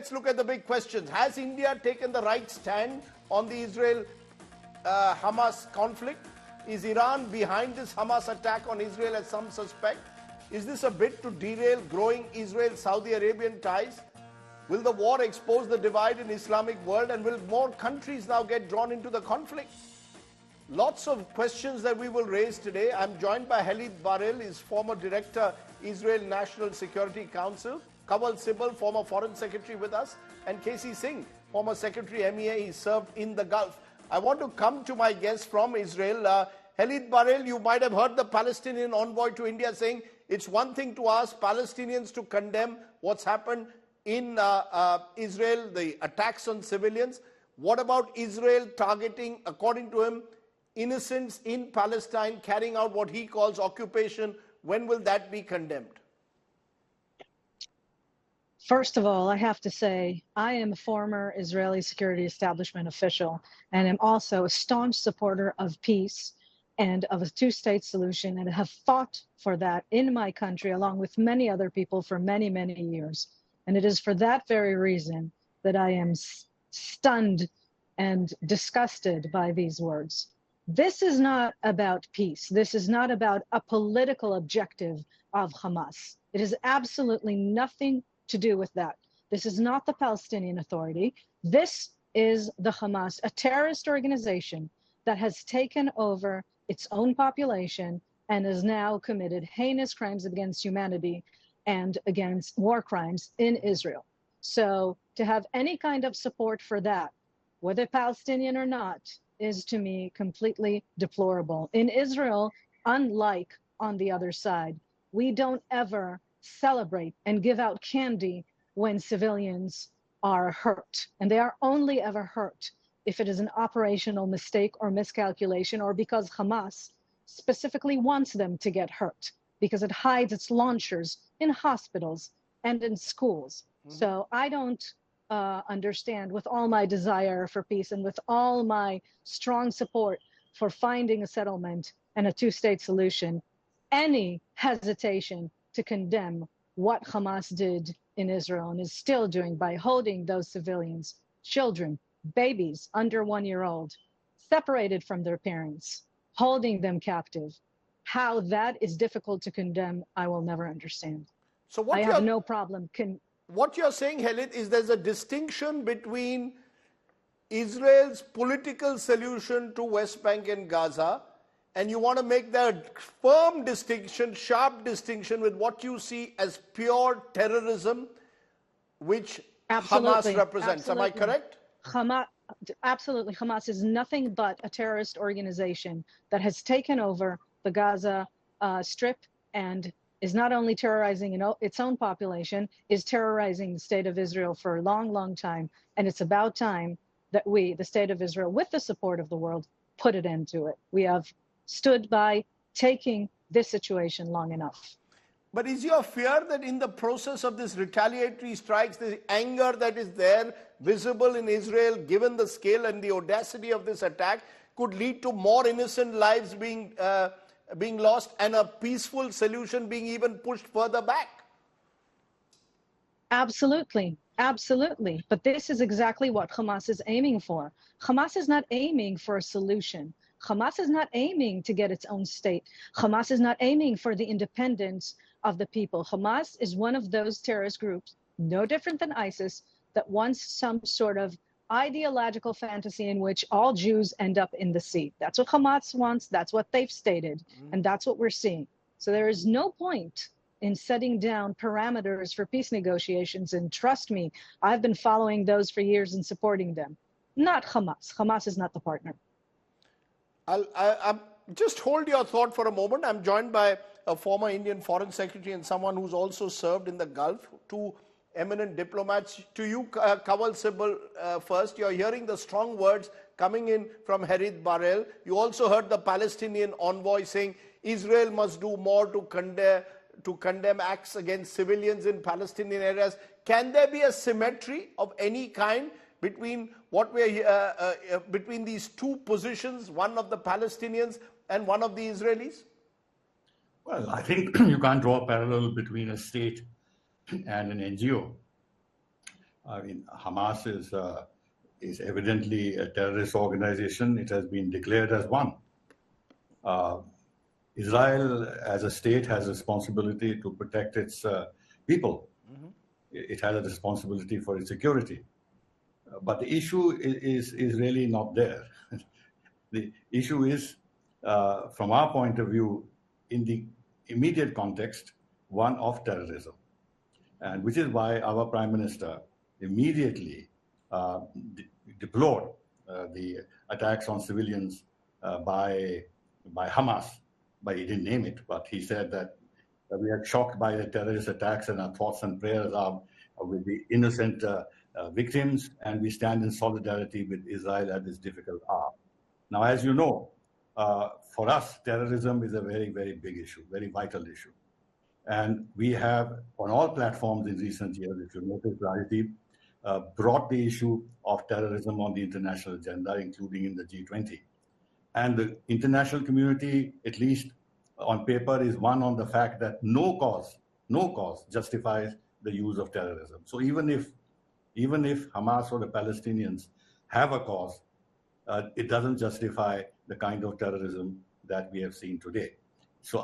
let's look at the big questions. Has India taken the right stand on the Israel-Hamas conflict? Is Iran behind this Hamas attack on Israel, as some suspect? Is this a bid to derail growing Israel-Saudi Arabian ties? Will the war expose the divide in Islamic world, and will more countries now get drawn into the conflict? Lots of questions that we will raise today. I'm joined by Derail, his former director, Israel National Security Council, Kawal Sibal, former Foreign Secretary with us, and KC Singh, former Secretary MEA. He served in the Gulf. I want to come to my guest from Israel. Derail, you might have heard the Palestinian envoy to India saying it's one thing to ask Palestinians to condemn what's happened in Israel, the attacks on civilians. What about Israel targeting, according to him, innocents in Palestine, carrying out what he calls occupation? When will that be condemned? First of all, I have to say, I am a former Israeli security establishment official, and am also a staunch supporter of peace and of a two-state solution, and have fought for that in my country, along with many other people, for many, many years. And it is for that very reason that I am stunned and disgusted by these words. This is not about peace. This is not about a political objective of Hamas. It has absolutely nothing to do with that. This is not the Palestinian Authority. This is the Hamas, a terrorist organization that has taken over its own population and has now committed heinous crimes against humanity and against war crimes in Israel. So to have any kind of support for that, whether Palestinian or not, is to me completely deplorable. In Israel, unlike on the other side, we don't ever celebrate and give out candy when civilians are hurt. And they are only ever hurt if it is an operational mistake or miscalculation, or because Hamas specifically wants them to get hurt, because it hides its launchers in hospitals and in schools. So I don't understand, with all my desire for peace and with all my strong support for finding a settlement and a two-state solution, any hesitation to condemn what Hamas did in Israel and is still doing by holding those civilians, children, babies under 1 year old, separated from their parents, holding them captive. How that is difficult to condemn, I will never understand. So what I have no problem. What you're saying, Helen, is there's a distinction between Israel's political solution to West Bank and Gaza, and you want to make that firm distinction, sharp distinction, with what you see as pure terrorism, which Hamas represents. Am I correct? Absolutely. Hamas is nothing but a terrorist organization that has taken over the Gaza Strip and is not only terrorizing its own population, is terrorizing the state of Israel for a long, long time. And it's about time that we, the state of Israel, with the support of the world, put an end to it. We have stood by taking this situation long enough. But is your fear that in the process of this retaliatory strikes, the anger that is there, visible in Israel, given the scale and the audacity of this attack, could lead to more innocent lives being lost and a peaceful solution being even pushed further back? Absolutely. Absolutely. But this is exactly what Hamas is aiming for. Hamas is not aiming for a solution. Hamas is not aiming to get its own state. Hamas is not aiming for the independence of the people. Hamas is one of those terrorist groups, no different than ISIS, that wants some sort of ideological fantasy in which all Jews end up in the sea. That's what Hamas wants. That's what they've stated. And that's what we're seeing. So there is no point in setting down parameters for peace negotiations. And trust me, I've been following those for years and supporting them. Not Hamas. Hamas is not the partner. I'll just hold your thought for a moment. I'm joined by a former Indian Foreign Secretary and someone who's also served in the Gulf, two eminent diplomats. To you, Kawal Sibal, first. You're hearing the strong words coming in from Derail. You also heard the Palestinian envoy saying Israel must do more to condemn acts against civilians in Palestinian areas. Can there be a symmetry of any kind between what between these two positions, one of the Palestinians and one of the Israelis? Well, I think you can't draw a parallel between a state and an NGO. I mean, Hamas is evidently a terrorist organization. It has been declared as one. Israel, as a state, has a responsibility to protect its people. It has a responsibility for its security. But the issue is really not there. The issue is, from our point of view, in the immediate context, one of terrorism. And which is why our Prime Minister immediately deplored the attacks on civilians by Hamas. But he didn't name it, but he said that we are shocked by the terrorist attacks and our thoughts and prayers are with the innocent victims, and we stand in solidarity with Israel at this difficult hour. Now, as you know, for us, terrorism is a very, very big issue, very vital issue. And we have, on all platforms in recent years, if you notice, Rajdeep, brought the issue of terrorism on the international agenda, including in the G20. And the international community, at least on paper, is one on the fact that no cause justifies the use of terrorism. So even if Hamas or the Palestinians have a cause, it doesn't justify the kind of terrorism that we have seen today. So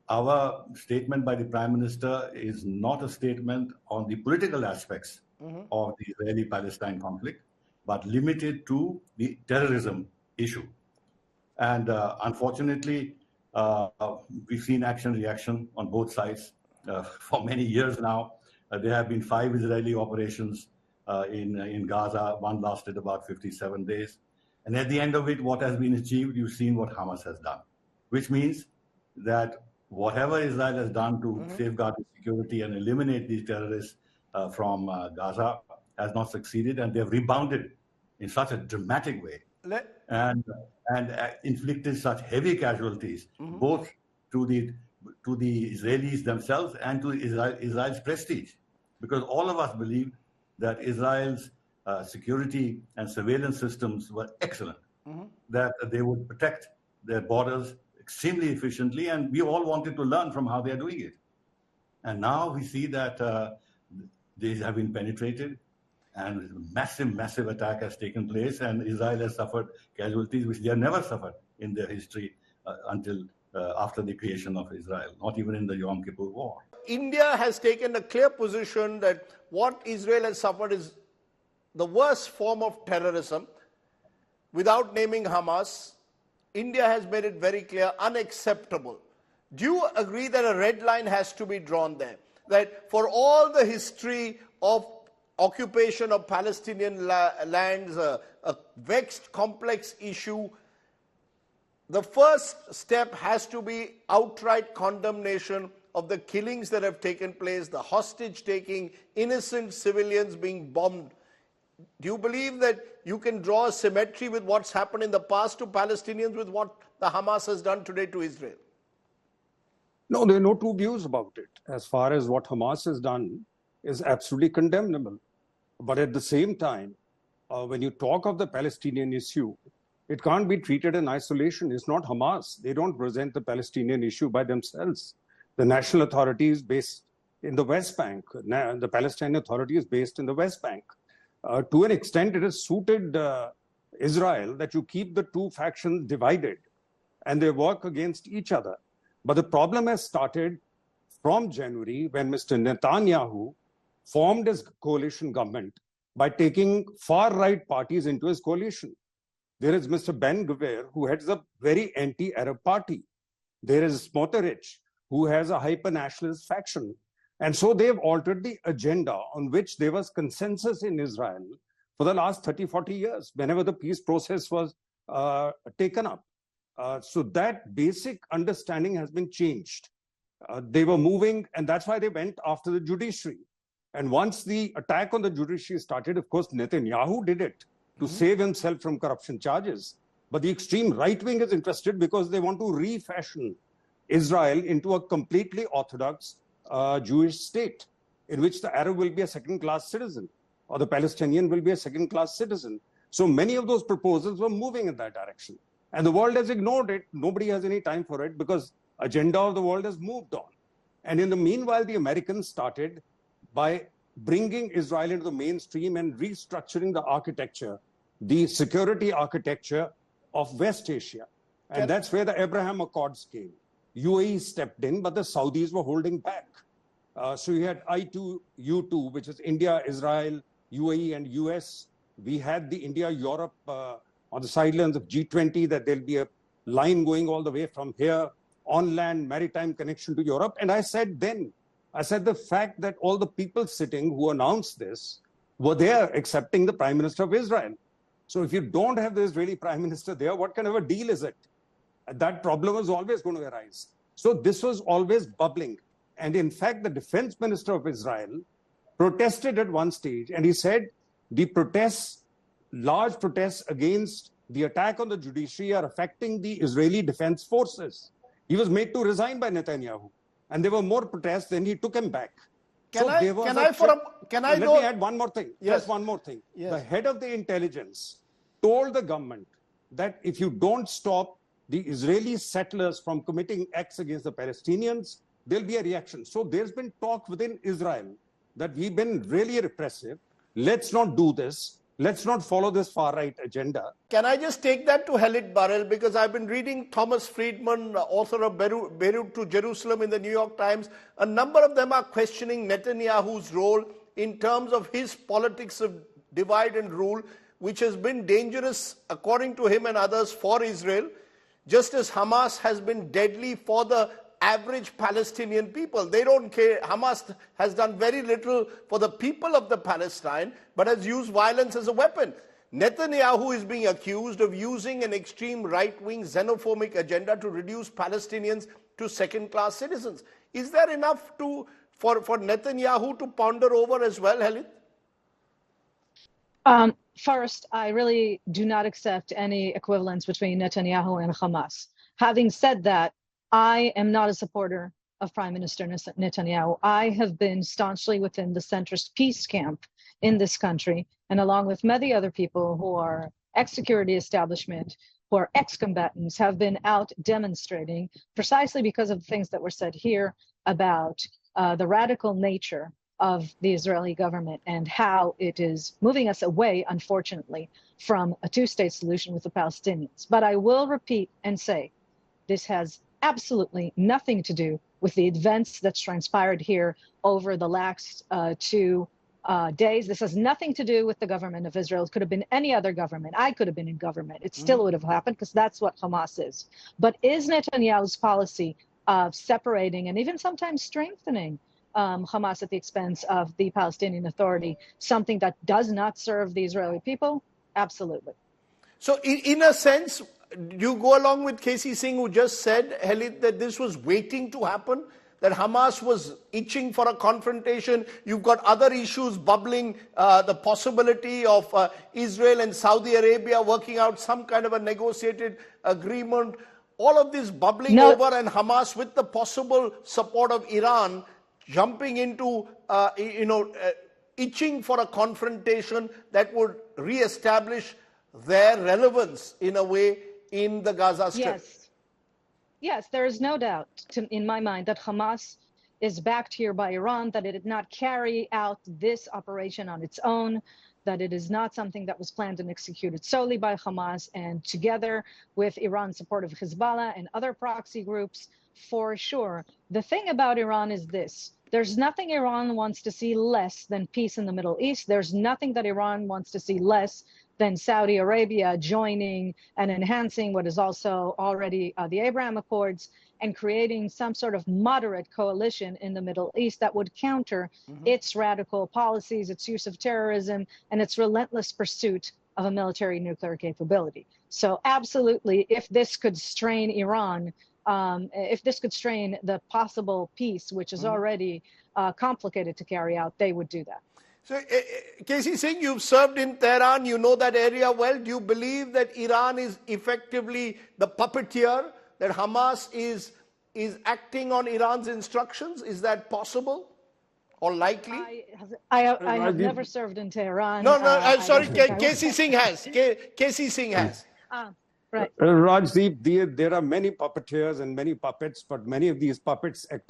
our statement by the Prime Minister is not a statement on the political aspects of the Israeli-Palestine conflict, but limited to the terrorism issue. And unfortunately, we've seen action-reaction on both sides for many years now. There have been 5 Israeli operations in Gaza. One lasted about 57 days. And at the end of it, what has been achieved, you've seen what Hamas has done, which means that whatever Israel has done to safeguard its security and eliminate these terrorists from Gaza has not succeeded, and they've rebounded in such a dramatic way and inflicted such heavy casualties, both to the Israelis themselves and to Israel's prestige, because all of us believe that Israel's security and surveillance systems were excellent, that they would protect their borders extremely efficiently, and we all wanted to learn from how they are doing it. And now we see that they have been penetrated, and massive attack has taken place, and Israel has suffered casualties which they have never suffered in their history until after the creation of Israel, not even in the Yom Kippur War. India has taken a clear position that what Israel has suffered is the worst form of terrorism. Without naming Hamas, India has made it very clear, unacceptable. Do you agree that a red line has to be drawn there? That for all the history of occupation of Palestinian lands, a vexed, complex issue, the first step has to be outright condemnation of the killings that have taken place, the hostage taking, innocent civilians being bombed. Do you believe that you can draw a symmetry with what's happened in the past to Palestinians with what the Hamas has done today to Israel? No, there are no two views about it. As far as what Hamas has done is absolutely condemnable. But at the same time, when you talk of the Palestinian issue, it can't be treated in isolation. It's not Hamas. They don't present the Palestinian issue by themselves. The National Authority is based in the West Bank. The Palestinian Authority is based in the West Bank. To an extent, it has suited Israel that you keep the two factions divided and they work against each other. But the problem has started from January when Mr. Netanyahu formed his coalition government by taking far-right parties into his coalition. There is Mr. Ben Gvir, who heads a very anti-Arab party. There is Smotrich, who has a hyper-nationalist faction. And so they've altered the agenda on which there was consensus in Israel for the last 30, 40 years, whenever the peace process was taken up. So that basic understanding has been changed. They were moving, and that's why they went after the judiciary. And once the attack on the judiciary started, of course, Netanyahu did it to save himself from corruption charges. But the extreme right wing is interested because they want to refashion Israel into a completely orthodox Jewish state in which the Arab will be a second-class citizen or the Palestinian will be a second-class citizen. So many of those proposals were moving in that direction. And the world has ignored it. Nobody has any time for it because agenda of the world has moved on. And in the meanwhile, the Americans started by bringing Israel into the mainstream and restructuring the architecture, the security architecture of West Asia. And that's where the Abraham Accords came. UAE stepped in, but the Saudis were holding back. So you had I2U2, which is India, Israel, UAE, and US. We had the India-Europe on the sidelines of G20, that there'll be a line going all the way from here, on land, maritime connection to Europe. And I said then, the fact that all the people sitting who announced this were there accepting the Prime Minister of Israel. So if you don't have the Israeli Prime Minister there, what kind of a deal is it? That problem is always going to arise. So this was always bubbling. And in fact, the defense minister of Israel protested at one stage, and he said the protests, large protests against the attack on the judiciary are affecting the Israeli defense forces. He was made to resign by Netanyahu, and there were more protests, then he took him back. Let me add one more thing. Yes. Just one more thing. Yes. The head of the intelligence told the government that if you don't stop the Israeli settlers from committing acts against the Palestinians, there'll be a reaction. So there's been talk within Israel that we've been really repressive. Let's not do this. Let's not follow this far-right agenda. Can I just take that to Halit Derail? Because I've been reading Thomas Friedman, author of Beirut to Jerusalem in the New York Times. A number of them are questioning Netanyahu's role in terms of his politics of divide and rule, which has been dangerous, according to him and others, for Israel, just as Hamas has been deadly for the average Palestinian people. They don't care. Hamas has done very little for the people of the Palestine, but has used violence as a weapon. Netanyahu is being accused of using an extreme right-wing xenophobic agenda to reduce Palestinians to second-class citizens. Is there enough for Netanyahu to ponder over as well, Halit? First, I really do not accept any equivalence between Netanyahu and Hamas. Having said that, I am not a supporter of Prime Minister Netanyahu. I have been staunchly within the centrist peace camp in this country, and along with many other people who are ex-security establishment, who are ex-combatants, have been out demonstrating precisely because of the things that were said here about the radical nature of the Israeli government and how it is moving us away, unfortunately, from a two-state solution with the Palestinians. But I will repeat and say, this has absolutely nothing to do with the events that's transpired here over the last 2 days. This has nothing to do with the government of Israel. It could have been any other government. I could have been in government. It still would have happened because that's what Hamas is. But is Netanyahu's policy of separating and even sometimes strengthening Hamas at the expense of the Palestinian Authority something that does not serve the Israeli people? Absolutely. So in a sense, you go along with K.C. Singh, who just said, Halit, that this was waiting to happen, that Hamas was itching for a confrontation. You've got other issues bubbling, the possibility of Israel and Saudi Arabia working out some kind of a negotiated agreement. All of this bubbling over, and Hamas, with the possible support of Iran, jumping into, itching for a confrontation that would re-establish their relevance in a way in the Gaza Strip. Yes, there is no doubt in my mind that Hamas is backed here by Iran, that it did not carry out this operation on its own, that it is not something that was planned and executed solely by Hamas, and together with Iran's support of Hezbollah and other proxy groups, for sure. The thing about Iran is this. There's nothing Iran wants to see less than peace in the Middle East. There's nothing that Iran wants to see less than Saudi Arabia joining and enhancing what is also already the Abraham Accords and creating some sort of moderate coalition in the Middle East that would counter its radical policies, its use of terrorism, and its relentless pursuit of a military nuclear capability. So absolutely, if this could strain Iran, if this could strain the possible peace, which is already complicated to carry out, they would do that. So, K.C. Singh, you've served in Tehran, you know that area well. Do you believe that Iran is effectively the puppeteer, that Hamas is acting on Iran's instructions? Is that possible or likely? I have never served in Tehran. No, I'm sorry, K.C. Singh has. K.C. Singh has. Right. Rajdeep, there are many puppeteers and many puppets, but many of these puppets act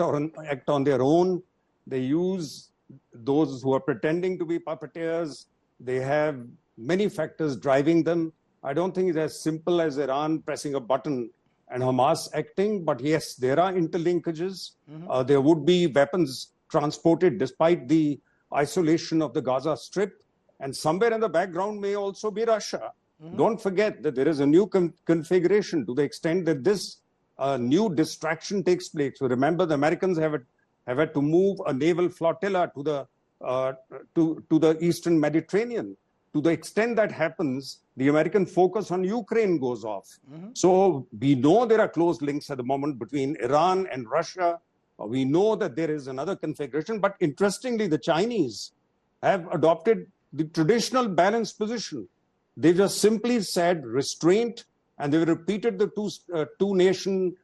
on their own. They use those who are pretending to be puppeteers, they have many factors driving them. I don't think it's as simple as Iran pressing a button and Hamas acting, but yes, there are interlinkages. There would be weapons transported despite the isolation of the Gaza Strip. And somewhere in the background may also be Russia. Don't forget that there is a new configuration to the extent that this new distraction takes place. So remember, the Americans have had to move a naval flotilla to the Eastern Mediterranean. To the extent that happens, the American focus on Ukraine goes off. So we know there are close links at the moment between Iran and Russia. We know that there is another configuration. But interestingly, the Chinese have adopted the traditional balanced position. They just simply said restraint, and they repeated the two-nation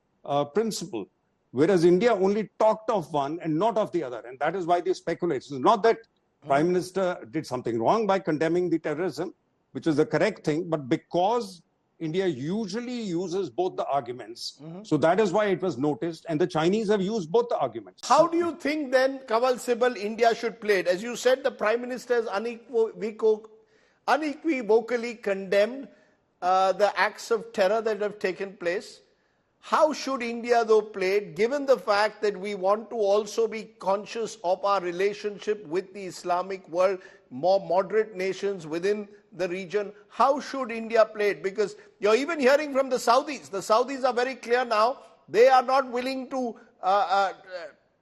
principle. Whereas India only talked of one and not of the other. And that is why they speculate. It's not that Prime Minister did something wrong by condemning the terrorism, which is the correct thing, but because India usually uses both the arguments. So that is why it was noticed, and the Chinese have used both the arguments. How do you think then, Kawal Sibal, India should play it? As you said, the Prime Minister has unequivocally condemned the acts of terror that have taken place. How should India, though, play it, given the fact that we want to also be conscious of our relationship with the Islamic world, more moderate nations within the region? How should India play it? Because you're even hearing from the Saudis. The Saudis are very clear now. They are not willing to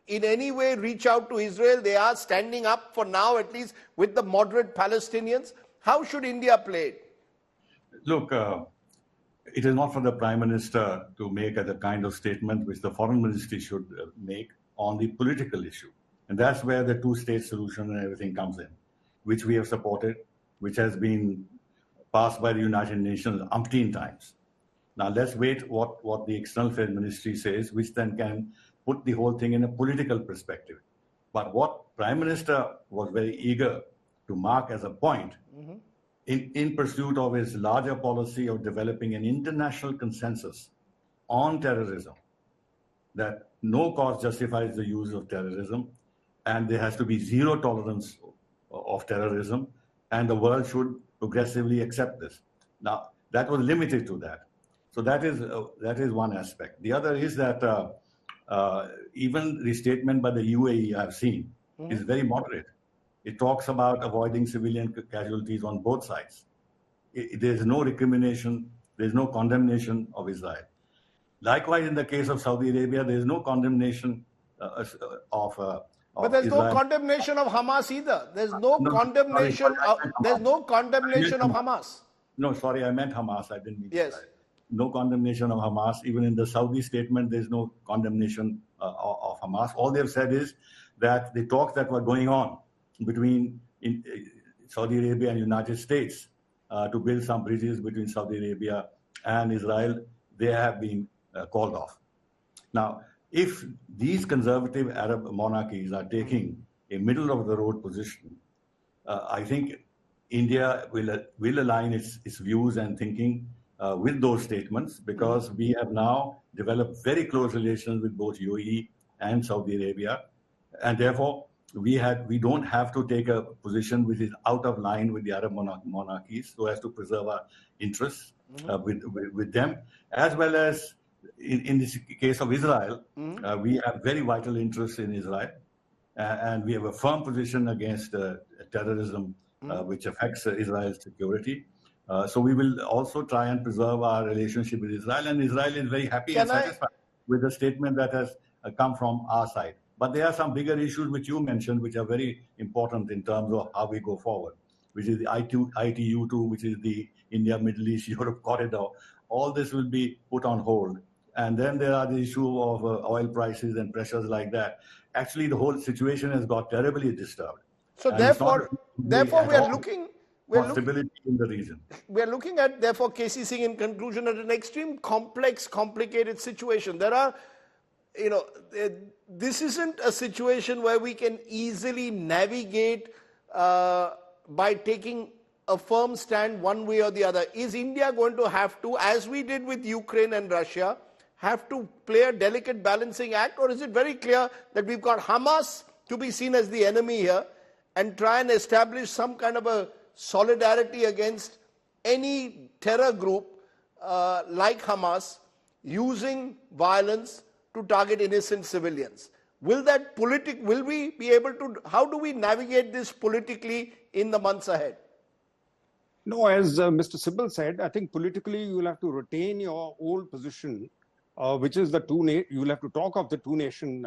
in any way reach out to Israel. They are standing up for now, at least with the moderate Palestinians. How should India play it? Look, it is not for the Prime Minister to make the kind of statement which the Foreign Ministry should make on the political issue. And that's where the two-state solution and everything comes in, which we have supported, which has been passed by the United Nations umpteen times. Now let's wait what the External Affairs Ministry says, which then can put the whole thing in a political perspective. But what Prime Minister was very eager to mark as a point in pursuit of his larger policy of developing an international consensus on terrorism, that no cause justifies the use of terrorism, and there has to be zero tolerance of terrorism, and the world should progressively accept this. Now, that was limited to that. So that is one aspect. The other is that even the statement by the UAE I've seen is very moderate. It talks about avoiding civilian casualties on both sides. There's no recrimination, there's no condemnation of Israel. Likewise, in the case of Saudi Arabia, there's no condemnation of but there's Israel. no condemnation of Hamas either. There's no condemnation. There's no condemnation of Hamas. No, sorry, I meant Hamas. I didn't mean Yes. Israel. No condemnation of Hamas. Even in the Saudi statement, there's no condemnation of Hamas. All they've said is that the talks that were going on between Saudi Arabia and United States to build some bridges between Saudi Arabia and Israel, they have been called off. Now, if these conservative Arab monarchies are taking a middle-of-the-road position, I think India will align its views and thinking with those statements, because we have now developed very close relations with both UAE and Saudi Arabia, and therefore we don't have to take a position which is out of line with the Arab monarchies, so as to preserve our interests with them, as well as in this case of Israel, we have very vital interests in Israel, and we have a firm position against terrorism, which affects Israel's security. So we will also try and preserve our relationship with Israel, and Israel is very happy and satisfied with the statement that has come from our side. But there are some bigger issues which you mentioned, which are very important in terms of how we go forward, which is the ITU2, which is the India, Middle East, Europe corridor. All this will be put on hold. And then there are the issue of oil prices and pressures like that. Actually, the whole situation has got terribly disturbed. So and therefore we are looking... stability in the region. We are looking at, therefore, KC Singh, in conclusion, at an extreme complex, complicated situation. There are, this isn't a situation where we can easily navigate by taking a firm stand one way or the other. Is India going to have to, as we did with Ukraine and Russia, have to play a delicate balancing act, or is it very clear that we've got Hamas to be seen as the enemy here and try and establish some kind of a solidarity against any terror group like Hamas using violence to target innocent civilians. Will we be able to, how do we navigate this politically in the months ahead? No, as Mr. Sibal said, I think politically you will have to retain your old position, which is you will have to talk of the two-nation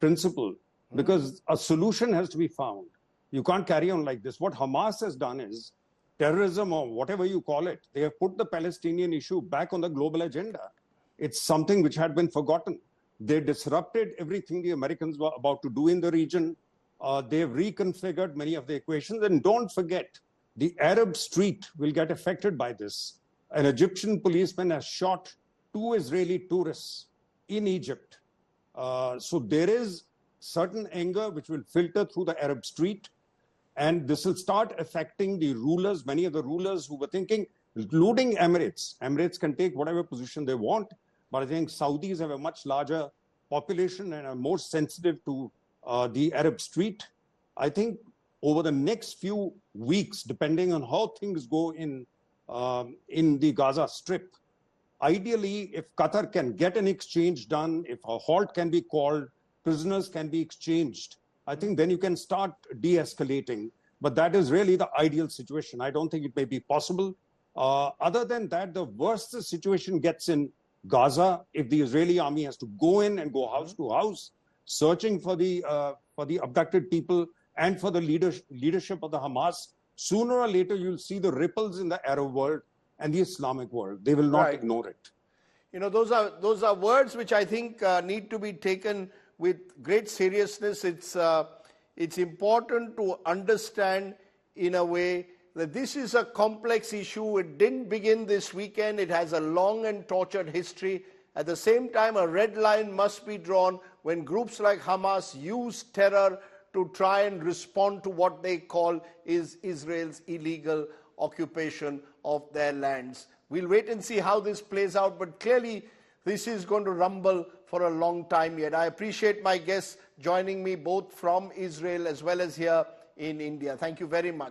principle, because a solution has to be found. You can't carry on like this. What Hamas has done is terrorism, or whatever you call it. They have put the Palestinian issue back on the global agenda. It's something which had been forgotten. They disrupted everything the Americans were about to do in the region. They've reconfigured many of the equations. And don't forget, the Arab street will get affected by this. An Egyptian policeman has shot 2 Israeli tourists in Egypt. So there is certain anger which will filter through the Arab street. And this will start affecting the rulers, many of the rulers who were thinking, including Emirates. Emirates can take whatever position they want, but I think Saudis have a much larger population and are more sensitive to the Arab street. I think over the next few weeks, depending on how things go in the Gaza Strip, ideally, if Qatar can get an exchange done, if a halt can be called, prisoners can be exchanged, I think then you can start de-escalating. But that is really the ideal situation. I don't think it may be possible. Other than that, the worse the situation gets in Gaza, if the Israeli army has to go in and go house to house, searching for the abducted people and for the leadership of the Hamas, sooner or later you'll see the ripples in the Arab world and the Islamic world. They will not ignore it. You know, those are words which I think need to be taken with great seriousness. It's important to understand in a way that this is a complex issue. It didn't begin this weekend. It has a long and tortured history. At the same time, a red line must be drawn when groups like Hamas use terror to try and respond to what they call is Israel's illegal occupation of their lands. We'll wait and see how this plays out, but clearly this is going to rumble for a long time yet. I appreciate my guests joining me both from Israel as well as here in India. Thank you very much.